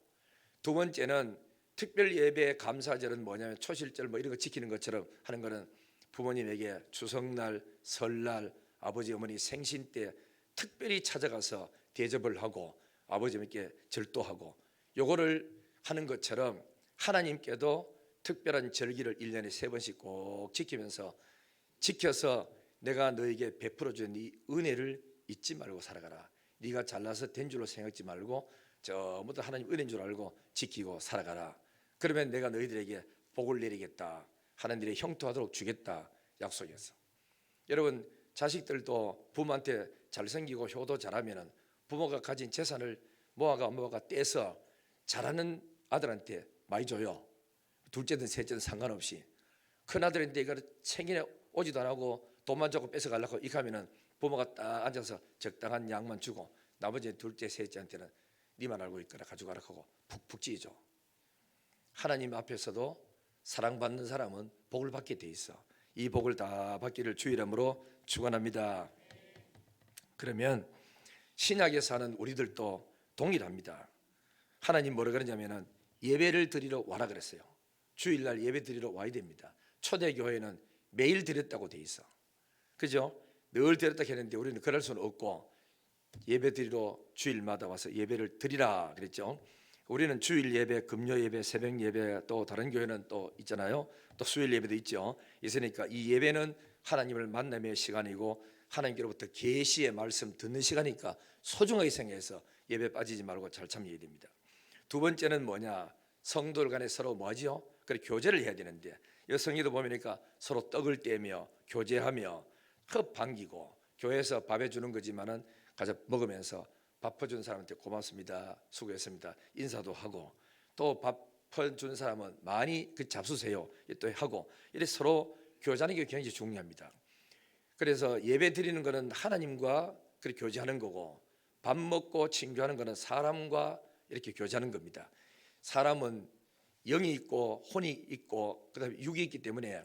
두 번째는 특별 예배 감사절은 뭐냐면 초실절 뭐 이런 거 지키는 것처럼 하는 거는 부모님에게 추석날, 설날, 아버지 어머니 생신 때 특별히 찾아가서 대접을 하고 아버지께 절도하고, 요거를 하는 것처럼 하나님께도 특별한 절기를 1년에 3번씩 꼭 지켜서 내가 너에게 베풀어 준 이 은혜를 잊지 말고 살아가라. 네가 잘나서 된 줄로 생각지 말고 전부 다 하나님 은혜인 줄 알고 지키고 살아가라. 그러면 내가 너희들에게 복을 내리겠다, 하나님들의 형통하도록 주겠다 약속했어. 여러분, 자식들도 부모한테 잘생기고 효도 잘하면 부모가 가진 재산을 모아가 떼서 잘하는 아들한테 많이 줘요. 둘째든 셋째든 상관없이. 큰아들인데 이걸 챙기네 오지도 안 하고 돈만 주고 뺏어가려고 이렇게 하면은 부모가 딱 앉아서 적당한 양만 주고 나머지 둘째 셋째한테는 니만 알고 있거라 가져가라 하고 푹푹 찌죠. 하나님 앞에서도 사랑받는 사람은 복을 받게 돼 있어. 이 복을 다 받기를 주 이름으로 축원합니다. 그러면 신약에 사는 우리들도 동일합니다. 하나님 뭐라 그러냐면은 예배를 드리러 와라 그랬어요. 주일날 예배 드리러 와야 됩니다. 초대교회는 매일 드렸다고 돼 있어. 그죠? 늘 드렸다 했는데 우리는 그럴 수는 없고, 예배 드리러 주일마다 와서 예배를 드리라 그랬죠. 우리는 주일 예배, 금요 예배, 새벽 예배, 또 다른 교회는 또 있잖아요. 또 수요일 예배도 있죠. 있으니까 이 예배는 하나님을 만남의 시간이고 하나님께로부터 계시의 말씀 듣는 시간이니까 소중하게 생각해서 예배 빠지지 말고 잘 참여해야 됩니다. 두 번째는 뭐냐? 성도들 간에 서로 뭐하지요? 그래 교제를 해야 되는데, 이 성경도 보니까 서로 떡을 떼며 교제하며 흡 반기고, 교회에서 밥 해주는 거지만은 가서 먹으면서 밥 퍼준 사람한테 고맙습니다, 수고했습니다 인사도 하고, 또 밥 퍼준 사람은 많이 그 잡수세요 또 하고, 이렇게 서로 교제하는 게 굉장히 중요합니다. 그래서 예배 드리는 것은 하나님과 그렇게 교제하는 거고, 밥 먹고 친교하는 것은 사람과 이렇게 교제하는 겁니다. 사람은 영이 있고 혼이 있고 그다음에 육이 있기 때문에,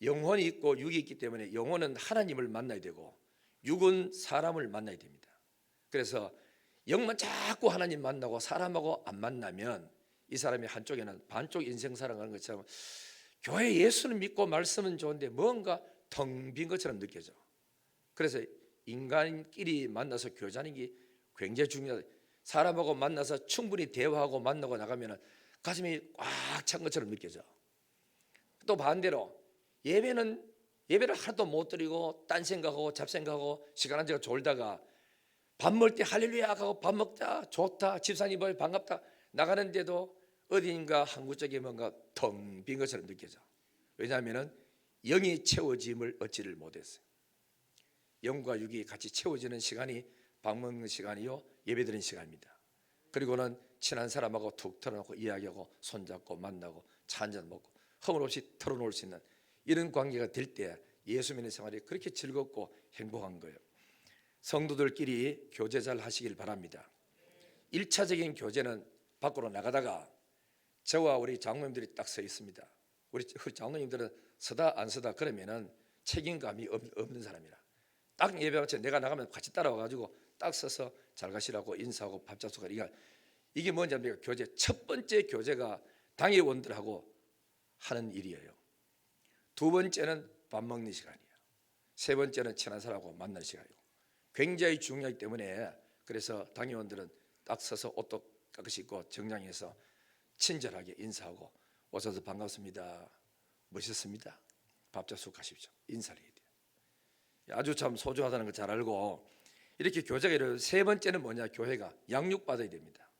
영혼이 있고 육이 있기 때문에 영혼은 하나님을 만나야 되고 육은 사람을 만나야 됩니다. 그래서 영만 자꾸 하나님 만나고 사람하고 안 만나면 이 사람이 한쪽에는 반쪽 인생 살아가는 것처럼 교회 예수는 믿고 말씀은 좋은데 뭔가 텅 빈 것처럼 느껴져. 그래서 인간끼리 만나서 교제하는 게 굉장히 중요하다. 사람하고 만나서 충분히 대화하고 만나고 나가면 가슴이 꽉 찬 것처럼 느껴져. 또 반대로 예배를 하나도 못 드리고 딴 생각하고 잡생각하고 시간 안 지가 졸다가 밥 먹을 때 할렐루야 하고 밥 먹자 좋다 집사님 뭐 반갑다 나가는데도 어딘가 한 구석에 뭔가 텅 빈 것처럼 느껴져. 왜냐하면 영이 채워짐을 얻지를 못했어요. 영과 육이 같이 채워지는 시간이 밥 먹는 시간이요 예배드리는 시간입니다. 그리고는 친한 사람하고 툭 털어놓고 이야기하고 손잡고 만나고 차 한잔 먹고 허물없이 털어놓을 수 있는 이런 관계가 될 때 예수 믿는 생활이 그렇게 즐겁고 행복한 거예요. 성도들끼리 교제 잘 하시길 바랍니다. 1차적인 교제는 밖으로 나가다가 저와 우리 장로님들이 딱 서 있습니다. 우리 장로님들은 서다 안 서다 그러면은 책임감이 없는 사람이라 딱 예배하고 내가 나가면 같이 따라와가지고 딱 서서 잘 가시라고 인사하고 밥 잡수고 이게 뭔지 압니까? 교제 첫 번째 교제가 당회원들하고 하는 일이에요. 두 번째는 밥 먹는 시간이에요. 세 번째는 친한 사람하고 만나는 시간이고 굉장히 중요하기 때문에 그래서 당회원들은 딱 서서 옷도 깨끗이 입고 정장해서 친절하게 인사하고 오셔서 반갑습니다. 멋있습니다. 밥 잡수고 가십시오. 인사를 해야 돼요. 아주 참 소중하다는 걸 잘 알고 이렇게 교제가 이래요. 세 번째는 뭐냐? 교회가 양육받아야 됩니다.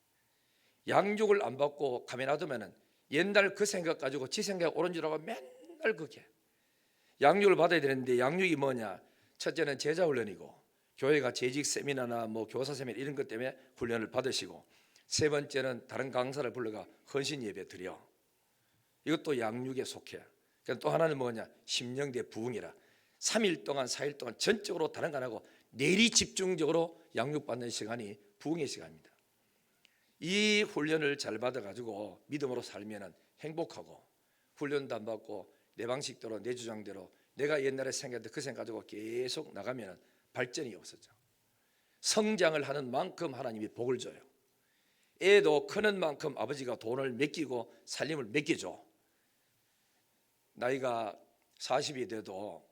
양육을 안 받고 가만히 놔두면은 옛날 그 생각 가지고 지 생각 옳은 줄 알고 맨날 그게 양육을 받아야 되는데 양육이 뭐냐? 첫째는 제자 훈련이고 교회가 재직 세미나나 뭐 교사 세미나 이런 것 때문에 훈련을 받으시고 세 번째는 다른 강사를 불러가 헌신 예배 드려. 이것도 양육에 속해. 또 하나는 뭐냐? 심령대 부흥이라 3일 동안 4일 동안 전적으로 다른 거 안 하고 내리 집중적으로 양육받는 시간이 부흥의 시간입니다. 이 훈련을 잘 받아가지고 믿음으로 살면 행복하고 훈련도 안 받고 내 방식대로 내 주장대로 내가 옛날에 생각했던 그 생각 가지고 계속 나가면 발전이 없어져. 성장을 하는 만큼 하나님이 복을 줘요. 애도 크는 만큼 아버지가 돈을 맡기고 살림을 맡겨줘. 나이가 40이 돼도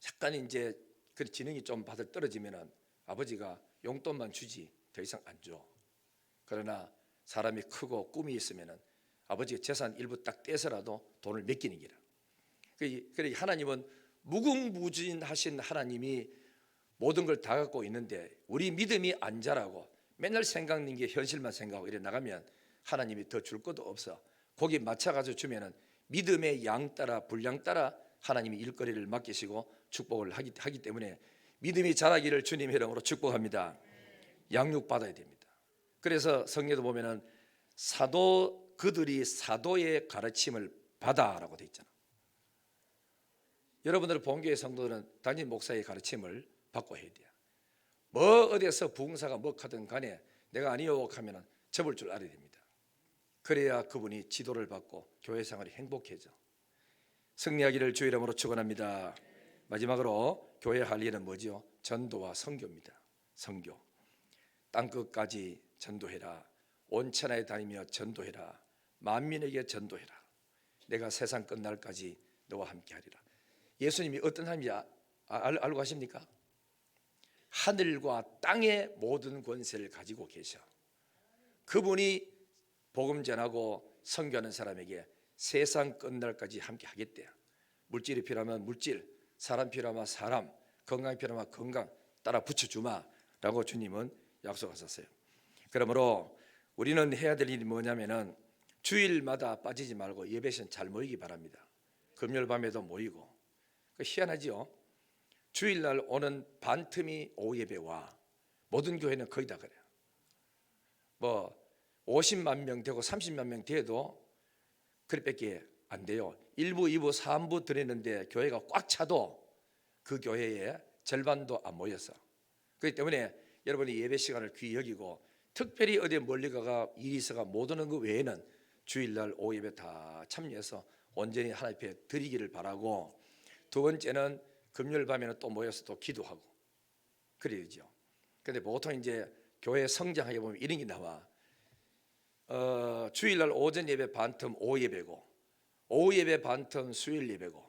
약간 이제 그 지능이 좀 바들 떨어지면 아버지가 용돈만 주지 더 이상 안 줘. 그러나 사람이 크고 꿈이 있으면 아버지의 재산 일부 딱 떼서라도 돈을 맡기는 기라. 그래 하나님은 무궁무진하신 하나님이 모든 걸 다 갖고 있는데 우리 믿음이 안 자라고 맨날 생각나는 게 현실만 생각하고 이래 나가면 하나님이 더 줄 것도 없어. 거기 맞춰가지고 주면은 믿음의 양 따라 분량 따라 하나님이 일거리를 맡기시고 축복을 하기 때문에 믿음이 자라기를 주님의 이름으로 축복합니다. 양육받아야 됩니다. 그래서 성경에도 보면은 그들이 사도의 가르침을 받아라고 돼 있잖아. 여러분들 본교회 성도들은 담임 목사의 가르침을 받고 해야 돼요. 뭐 어디에서 부흥사가 뭐 하든 간에 내가 아니요 하면 접을 줄 알아야 됩니다. 그래야 그분이 지도를 받고 교회 생활이 행복해져. 승리하기를 주의 이름으로 축원합니다. 마지막으로 교회 할 일은 뭐죠? 전도와 선교입니다. 선교. 땅끝까지 전도해라. 온 천하에 다니며 전도해라. 만민에게 전도해라. 내가 세상 끝날까지 너와 함께 하리라. 예수님이 어떤 하나님인지 알고 가십니까? 하늘과 땅의 모든 권세를 가지고 계셔. 그분이 복음 전하고 선교하는 사람에게 세상 끝날까지 함께 하겠대요. 물질이 필요하면 물질, 사람 필요하면 사람, 건강이 필요하면 건강 따라 붙여주마 라고 주님은 약속하셨어요. 그러므로 우리는 해야 될 일이 뭐냐면은 주일마다 빠지지 말고 예배 시간 잘 모이기 바랍니다. 금요일 밤에도 모이고. 희한하지요. 주일날 오는 반틈이 오후 예배와 모든 교회는 거의 다 그래요. 뭐 50만 명 되고 30만 명 돼도 그렇게밖에 안 돼요. 1부, 2부, 3부 드리는데 교회가 꽉 차도 그 교회에 절반도 안 모였어. 그렇기 때문에 여러분이 예배 시간을 귀히 여기고 특별히 어디 멀리 가가 일이 있어가 못 오는 그 외에는 주일날 오후 예배 다 참여해서 온전히 하나님 앞에 드리기를 바라고, 두 번째는 금요일 밤에는 또 모여서 또 기도하고 그래야죠. 근데 보통 이제 교회 성장하게 보면 이런 게 나와. 주일날 오전 예배 반틈 오후 예배고, 오후 예배 반틈 수요일 예배고,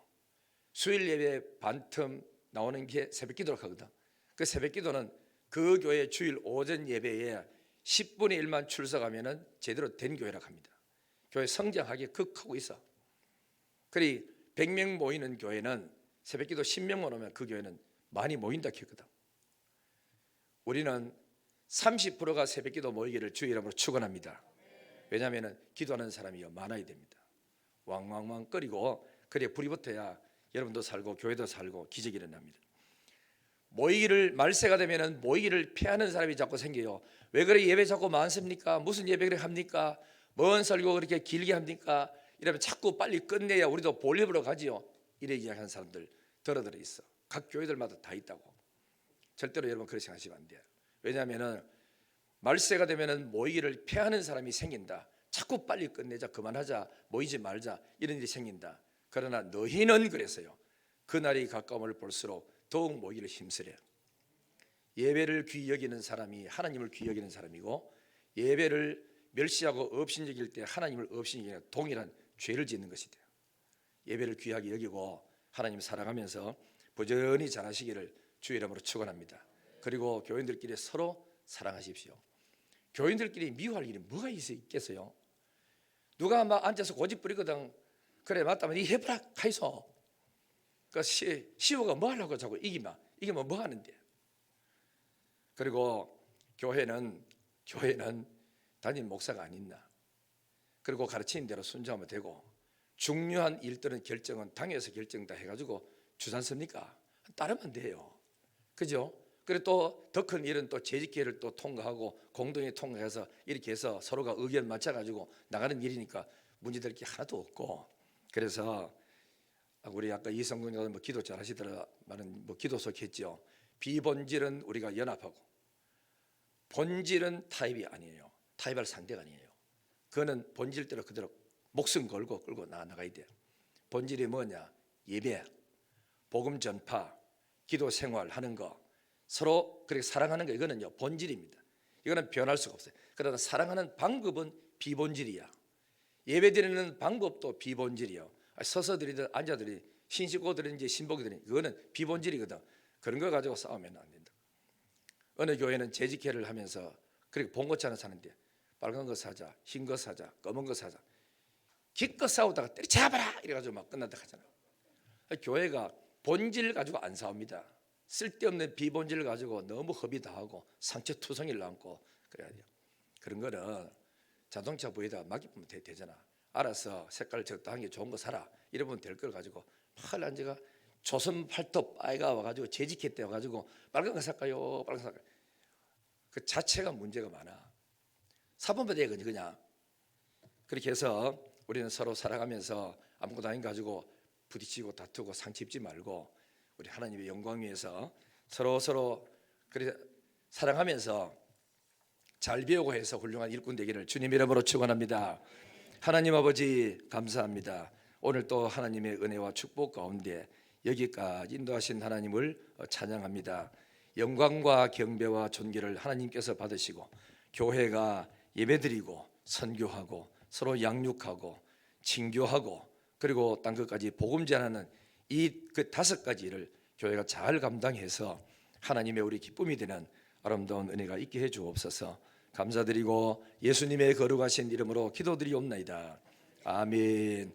수요일 예배 반틈 나오는 게 새벽 기도라고 하거든. 그 새벽 기도는 그 교회 주일 오전 예배에 10분의 1만 출석하면은 제대로 된 교회라고 합니다. 교회 성장하게 극하고 있어. 그리 100명 모이는 교회는 새벽 기도 10명만 오면 그 교회는 많이 모인다 했거든. 우리는 30%가 새벽 기도 모이기를 주의 이름으로 축원합니다. 왜냐하면 기도하는 사람이 많아야 됩니다. 왕왕왕 끓이고 그래 불이 붙어야 여러분도 살고 교회도 살고 기적이 일어납니다. 모이기를 말세가 되면은 모이기를 피하는 사람이 자꾸 생겨요. 왜 그래 예배 자꾸 많습니까? 무슨 예배 그렇게 합니까? 뭔 설교 그렇게 길게 합니까? 이러면 자꾸 빨리 끝내야 우리도 볼일 보러 가지요. 이래 이야기하는 사람들 들어 있어. 각 교회들마다 다 있다고. 절대로 여러분 그렇게 생각하시면 안 돼요. 왜냐하면 말세가 되면 모이기를 피하는 사람이 생긴다. 자꾸 빨리 끝내자, 그만하자, 모이지 말자, 이런 일이 생긴다. 그러나 너희는 그래서요, 그날이 가까움을 볼수록 더욱 모이기를 힘쓰래. 예배를 귀히 여기는 사람이 하나님을 귀히 여기는 사람이고, 예배를 멸시하고 업신여길 때 하나님을 업신여기는 동일한 죄를 짓는 것이 돼요. 예배를 귀하게 여기고 하나님을 사랑하면서 부지런히 잘하시기를 주의 이름으로 축원합니다. 그리고 교인들끼리 서로 사랑하십시오. 교인들끼리 미워할 일이 뭐가 있겠어요? 누가 막 앉아서 고집 부리거든. 그래, 맞다면 이 해보라 하이소. 그 시호가 뭐 하려고 자꾸 이기면 뭐 하는데. 그리고 교회는 담임 목사가 아닌다. 그리고 가르치는 대로 순종하면 되고, 중요한 일들은 결정은 당에서 결정 다 해가지고 주지 않습니까? 따르면 돼요. 그죠? 그리고 또 더 큰 일은 또 재직기회를 또 통과하고 공동에 통과해서 이렇게 해서 서로가 의견 맞춰가지고 나가는 일이니까 문제될 게 하나도 없고. 그래서 우리 아까 이성근님도 뭐 기도 잘하시더라만 뭐 기도 속했죠. 비본질은 우리가 연합하고, 본질은 타협이 아니에요. 타협할 상대가 아니에요. 그거는 본질대로 그대로 목숨 걸고 끌고 나가야 돼요. 본질이 뭐냐? 예배, 복음 전파, 기도 생활하는 거, 서로 그렇게 사랑하는 거, 이거는요 본질입니다. 이거는 변할 수가 없어요. 그러나 사랑하는 방법은 비본질이야. 예배 드리는 방법도 비본질이요. 서서 드리든 앉아 드리든 신시고 드리든지 신복이 드리든 그거는 비본질이거든. 그런 거 가지고 싸우면 안 된다. 어느 교회는 재직회를 하면서 그렇게 봉고차 하나 사는데 빨간 거 사자, 흰 거 사자, 검은 거 사자, 기껏 싸우다가 때려잡아라 이래가지고 막 끝난다 하잖아. 교회가 본질 가지고 안 싸웁니다. 쓸데없는 비본질을 가지고 너무 허비 다 하고 상처투성이를 남고 그래야 돼요. 그런 거는 자동차 부에다 맡기면 되잖아. 알아서 색깔 적당한 게 좋은 거 사라 이러면 될 걸 가지고 막 앉아가 조선 팔도 빠이가 와가지고 재직회 때 와가지고 빨간 거 살까요? 빨간 거 살까요? 그 자체가 문제가 많아. 사본부대에 그냥 그렇게 해서 우리는 서로 살아가면서 아무것도 아닌 가지고 부딪히고 다투고 상처 입지 말고 우리 하나님의 영광 위해서 서로 그렇게 사랑하면서 잘 배우고 해서 훌륭한 일꾼 되기를 주님 이름으로 축원합니다. 하나님 아버지 감사합니다. 오늘 또 하나님의 은혜와 축복 가운데 여기까지 인도하신 하나님을 찬양합니다. 영광과 경배와 존귀를 하나님께서 받으시고 교회가 예배드리고 선교하고 서로 양육하고 징교하고 그리고 땅 끝까지 복음 전하는 이 그 5가지를 교회가 잘 감당해서 하나님의 우리 기쁨이 되는 아름다운 은혜가 있게 해 주옵소서. 감사드리고 예수님의 거룩하신 이름으로 기도드리옵나이다. 아멘.